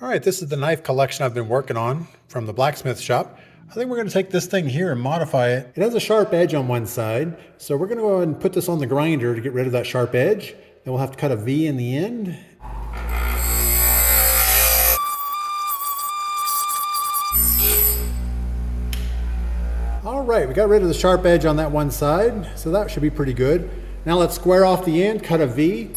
All right, this is the knife collection I've been working on from the blacksmith shop. I think we're going to take this thing here and modify it. It has a sharp edge on one side, so we're going to go ahead and put this on the grinder to get rid of that sharp edge. Then we'll have to cut a V in the end. All right, we got rid of the sharp edge on that one side, so that should be pretty good. Now let's square off the end, cut a V.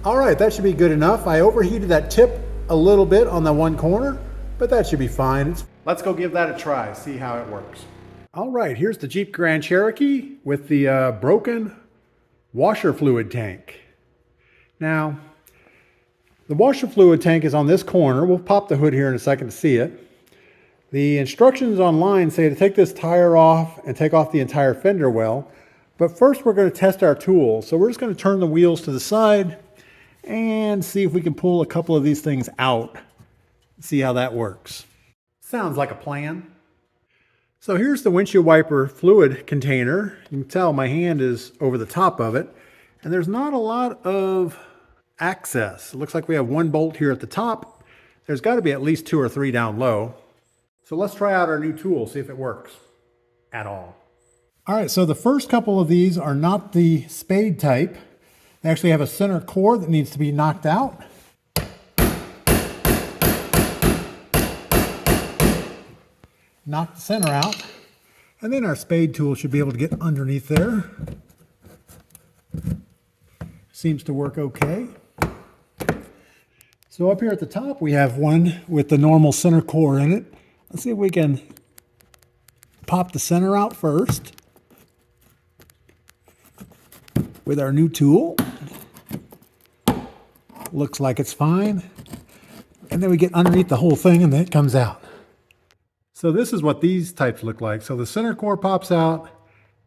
All right, that should be good enough. I overheated that tip a little bit on the one corner, but that should be fine. Let's go give that a try, see how it works. All right, here's the Jeep Grand Cherokee with the broken washer fluid tank. Now, the washer fluid tank is on this corner. We'll pop the hood here in a second to see it. The instructions online say to take this tire off and take off the entire fender well, but first we're going to test our tool. So we're just going to turn the wheels to the side and see if we can pull a couple of these things out. See how that works. Sounds like a plan. So here's the windshield wiper fluid container. You can tell my hand is over the top of it, and there's not a lot of access. It looks like we have one bolt here at the top. There's got to be at least 2 or 3 down low. So let's try out our new tool, see if it works at all. All right, so the first couple of these are not the spade type. They actually have a center core that needs to be knocked out. Knock the center out, and then our spade tool should be able to get underneath there. Seems to work okay. So up here at the top, we have one with the normal center core in it. Let's see if we can pop the center out first with our new tool. Looks like it's fine. And then we get underneath the whole thing and then it comes out. So this is what these types look like. So the center core pops out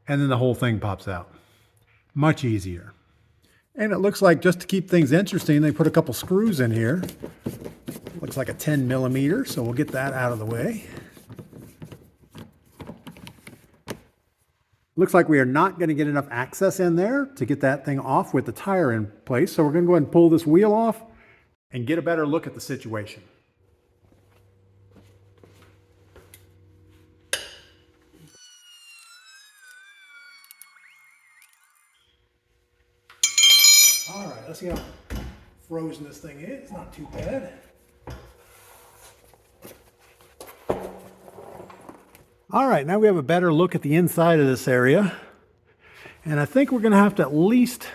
and then the whole thing pops out. Much easier. And it looks like, just to keep things interesting, they put a couple screws in here. Looks like a 10 millimeter, so we'll get that out of the way. Looks like we are not going to get enough access in there to get that thing off with the tire in place. So we're going to go ahead and pull this wheel off and get a better look at the situation. All right, let's see how frozen this thing is. It's not too bad. All right, now we have a better look at the inside of this area. And I think we're going to have to at least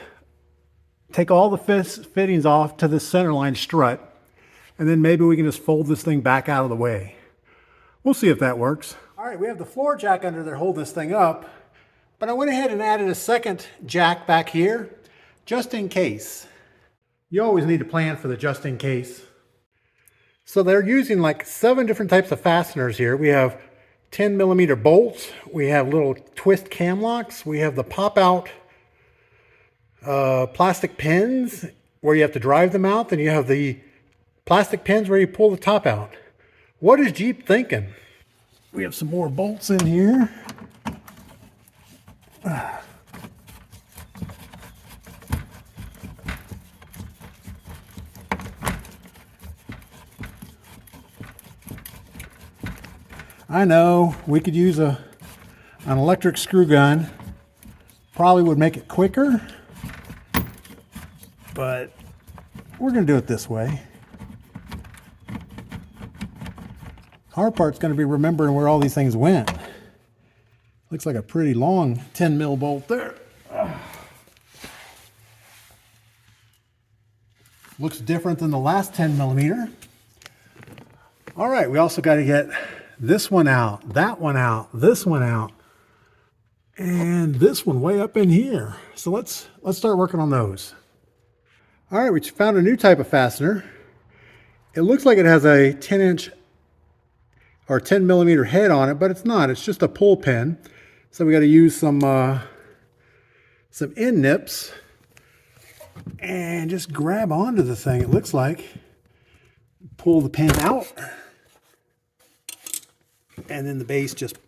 take all the fittings off to the centerline strut. And then maybe we can just fold this thing back out of the way. We'll see if that works. All right, we have the floor jack under there holding this thing up. But I went ahead and added a second jack back here, just in case. You always need to plan for the just in case. So they're using like 7 different types of fasteners here. We have 10 millimeter bolts. We have little twist cam locks. We have the pop out plastic pins where you have to drive them out. Then you have the plastic pins where you pull the top out. What is Jeep thinking? We have some more bolts in here. I know we could use an electric screw gun. Probably would make it quicker, but we're going to do it this way. Hard part's going to be remembering where all these things went. Looks like a pretty long 10 mil bolt there. Looks different than the last 10 millimeter. All right, we also got to get this one out, that one out, this one out, and this one way up in here. So let's start working on those. All right, we found a new type of fastener. It looks like it has a 10-inch or 10 millimeter head on it, but it's not. It's just a pull pin. So we got to use some end nips and just grab onto the thing. It looks like. Pull the pin out. And then the base just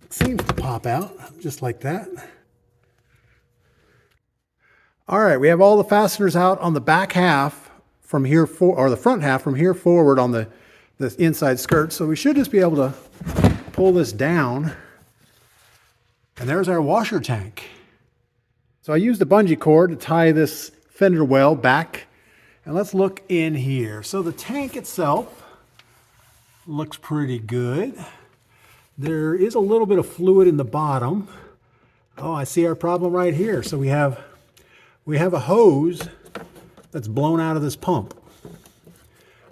seems to pop out, just like that. All right, we have all the fasteners out on the back half from here or the front half from here forward on the inside skirt. So we should just be able to pull this down. And there's our washer tank. So I used a bungee cord to tie this fender well back. And let's look in here. So the tank itself looks pretty good. There is a little bit of fluid in the bottom. Oh, I see our problem right here. So we have a hose that's blown out of this pump.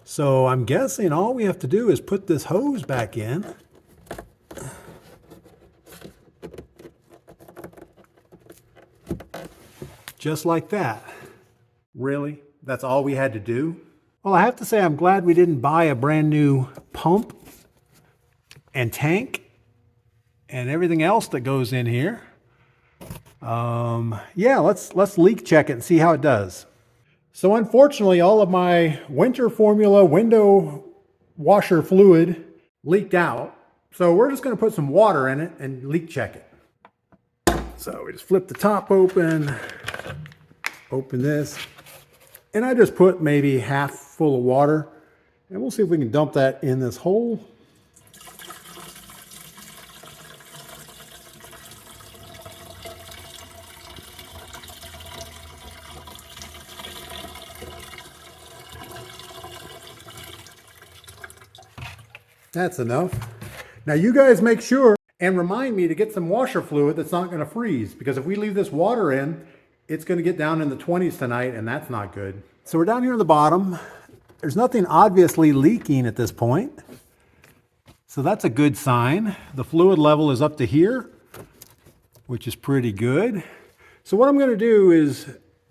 So I'm guessing all we have to do is put this hose back in. Just like that. Really? That's all we had to do? Well, I have to say I'm glad we didn't buy a brand new pump and tank and everything else that goes in here. Yeah, let's leak check it and see how it does. So unfortunately, all of my winter formula window washer fluid leaked out. So we're just going to put some water in it and leak check it. So we just flip the top open, open this, and I just put maybe half full of water, and we'll see if we can dump that in this hole. That's enough. Now you guys make sure and remind me to get some washer fluid that's not going to freeze, because if we leave this water in, it's going to get down in the 20s tonight, and that's not good. So we're down here at the bottom. There's nothing obviously leaking at this point. So that's a good sign. The fluid level is up to here, which is pretty good. So what I'm going to do is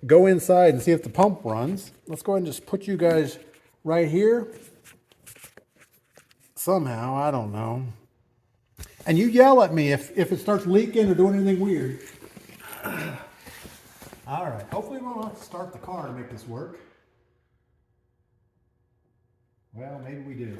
go inside and see if the pump runs. Let's go ahead and just put you guys right here. Somehow, I don't know. And you yell at me if it starts leaking or doing anything weird. All right, hopefully we won't have to start the car to make this work. Well, maybe we do.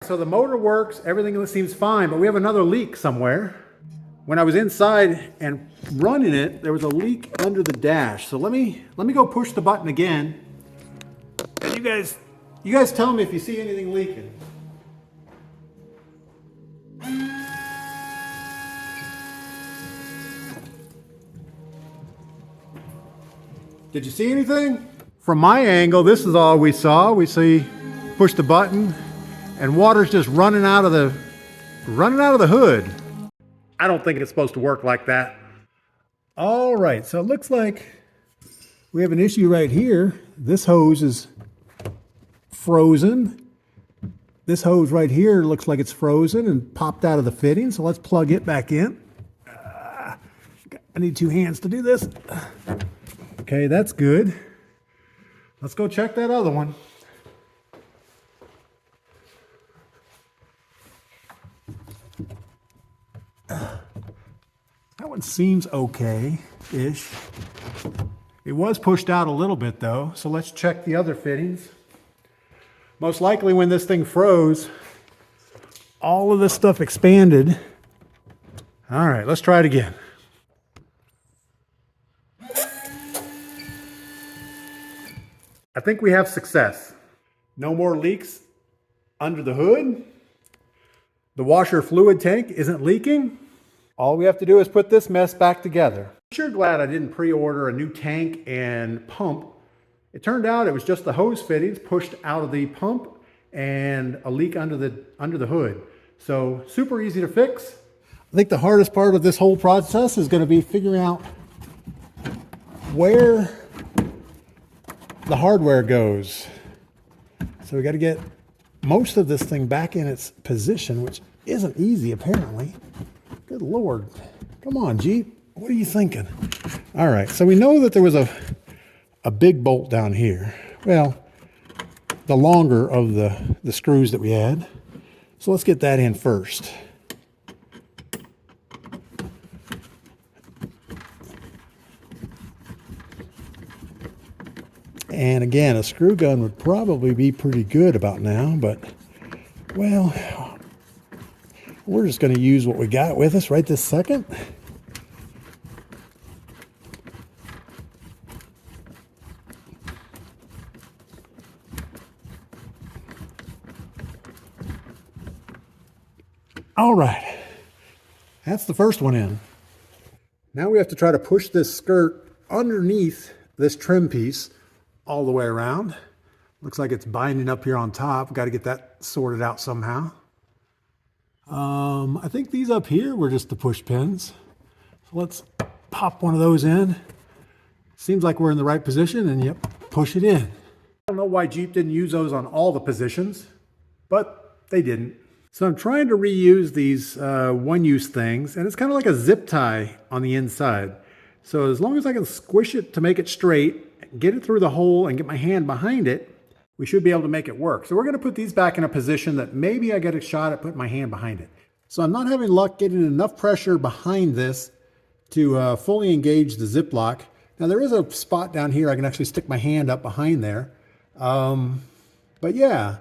So the motor works, everything seems fine, but we have another leak somewhere. When I was inside and running it, there was a leak under the dash. So let me go push the button again. And you guys tell me if you see anything leaking. Did you see anything? From my angle, this is all we saw. We see push the button, and water's just running out of the hood. I don't think it's supposed to work like that. All right, so it looks like we have an issue right here. This hose is frozen. This hose right here looks like it's frozen and popped out of the fitting, so let's plug it back in. I need two hands to do this. Okay, that's good. Let's go check that other one. That one seems okay-ish. It was pushed out a little bit though, so let's check the other fittings. Most likely when this thing froze, all of this stuff expanded. All right, let's try it again. I think we have success. No more leaks under the hood. The washer fluid tank isn't leaking. All we have to do is put this mess back together. I'm sure glad I didn't pre-order a new tank and pump. It turned out it was just the hose fittings pushed out of the pump and a leak under the hood. So super easy to fix. I think the hardest part of this whole process is going to be figuring out where the hardware goes. So we got to get most of this thing back in its position, which isn't easy apparently. Good Lord. Come on, Jeep. What are you thinking? All right, so we know that there was a big bolt down here. Well, the longer of the screws that we had. So let's get that in first. And again, a screw gun would probably be pretty good about now, but, well, we're just going to use what we got with us right this second. All right, that's the first one in. Now we have to try to push this skirt underneath this trim piece all the way around. Looks like it's binding up here on top. Got to get that sorted out somehow. I think these up here were just the push pins. So let's pop one of those in. Seems like we're in the right position, and yep, push it in. I don't know why Jeep didn't use those on all the positions, but they didn't. So I'm trying to reuse these one-use things, and it's kind of like a zip tie on the inside. So as long as I can squish it to make it straight, get it through the hole, and get my hand behind it, we should be able to make it work. So we're going to put these back in a position that maybe I get a shot at putting my hand behind it. So I'm not having luck getting enough pressure behind this to fully engage the zip lock. Now there is a spot down here I can actually stick my hand up behind there. But yeah,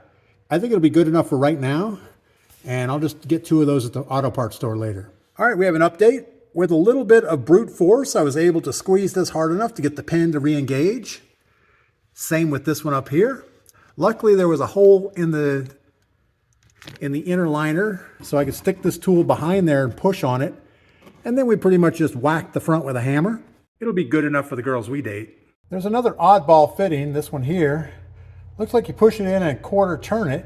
I think it'll be good enough for right now. And I'll just get 2 of those at the auto parts store later. All right, we have an update. With a little bit of brute force, I was able to squeeze this hard enough to get the pin to re-engage. Same with this one up here. Luckily, there was a hole in the inner liner, so I could stick this tool behind there and push on it. And then we pretty much just whack the front with a hammer. It'll be good enough for the girls we date. There's another oddball fitting, this one here. Looks like you push it in and quarter turn it.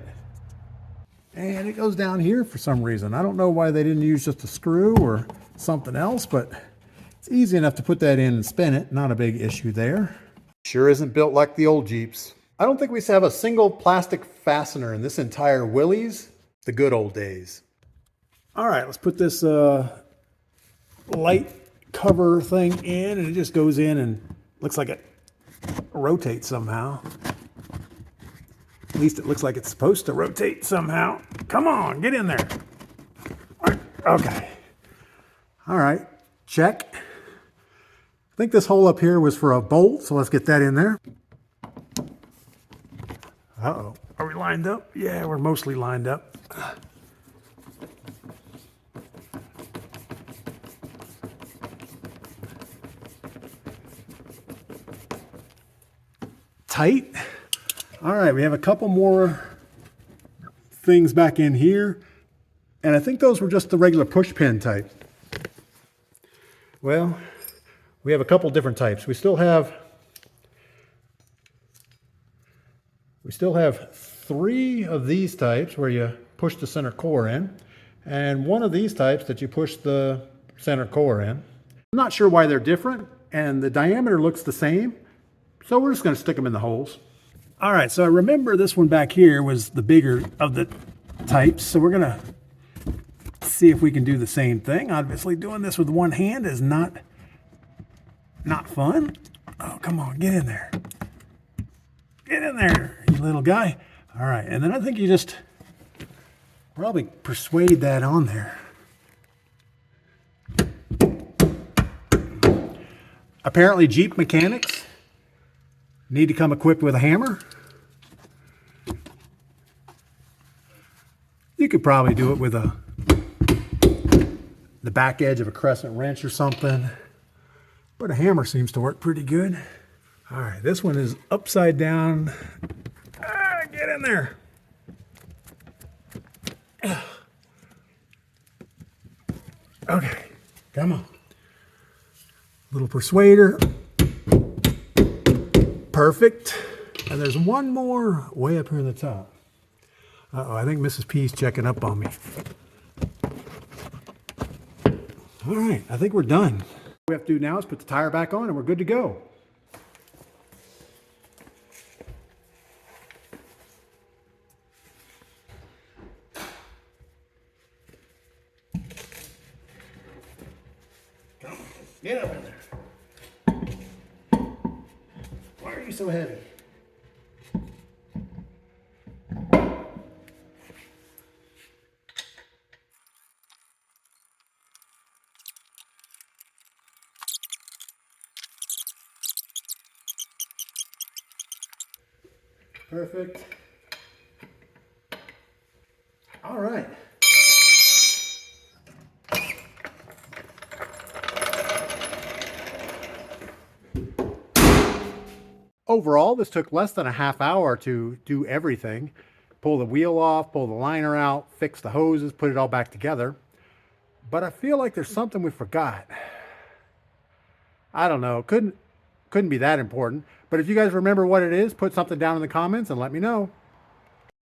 And it goes down here for some reason. I don't know why they didn't use just a screw or something else, but it's easy enough to put that in and spin it. Not a big issue there. Sure isn't built like the old Jeeps. I don't think we have a single plastic fastener in this entire Willys. The good old days. All right, let's put this light cover thing in, and it just goes in and looks like it rotates somehow. At least it looks like it's supposed to rotate somehow. Come on, get in there. Okay. All right, check. I think this hole up here was for a bolt, so let's get that in there. Uh-oh, are we lined up? Yeah, we're mostly lined up. Tight. All right, we have a couple more things back in here. And I think those were just the regular push pin type. Well, we have a couple different types. We still have 3 of these types where you push the center core in, and 1 of these types that you push the center core in. I'm not sure why they're different, and the diameter looks the same, so we're just going to stick them in the holes. All right, so I remember this one back here was the bigger of the types, so we're going to see if we can do the same thing. Obviously, doing this with one hand is not fun. Oh, come on, get in there. Get in there, you little guy. All right, and then I think you just probably persuade that on there. Apparently, Jeep mechanics need to come equipped with a hammer. You could probably do it with the back edge of a crescent wrench or something, but a hammer seems to work pretty good. All right, this one is upside down. Get in there. Okay, come on. Little persuader. Perfect. And there's one more way up here in the top. Uh-oh, I think Mrs. P's checking up on me. All right, I think we're done. What we have to do now is put the tire back on and we're good to go. Come on, get up in there. Why are you so heavy? Perfect. All right. Overall, this took less than a half hour to do everything. Pull the wheel off, pull the liner out, fix the hoses, put it all back together. But I feel like there's something we forgot. I don't know. Couldn't be that important. But if you guys remember what it is, put something down in the comments and let me know.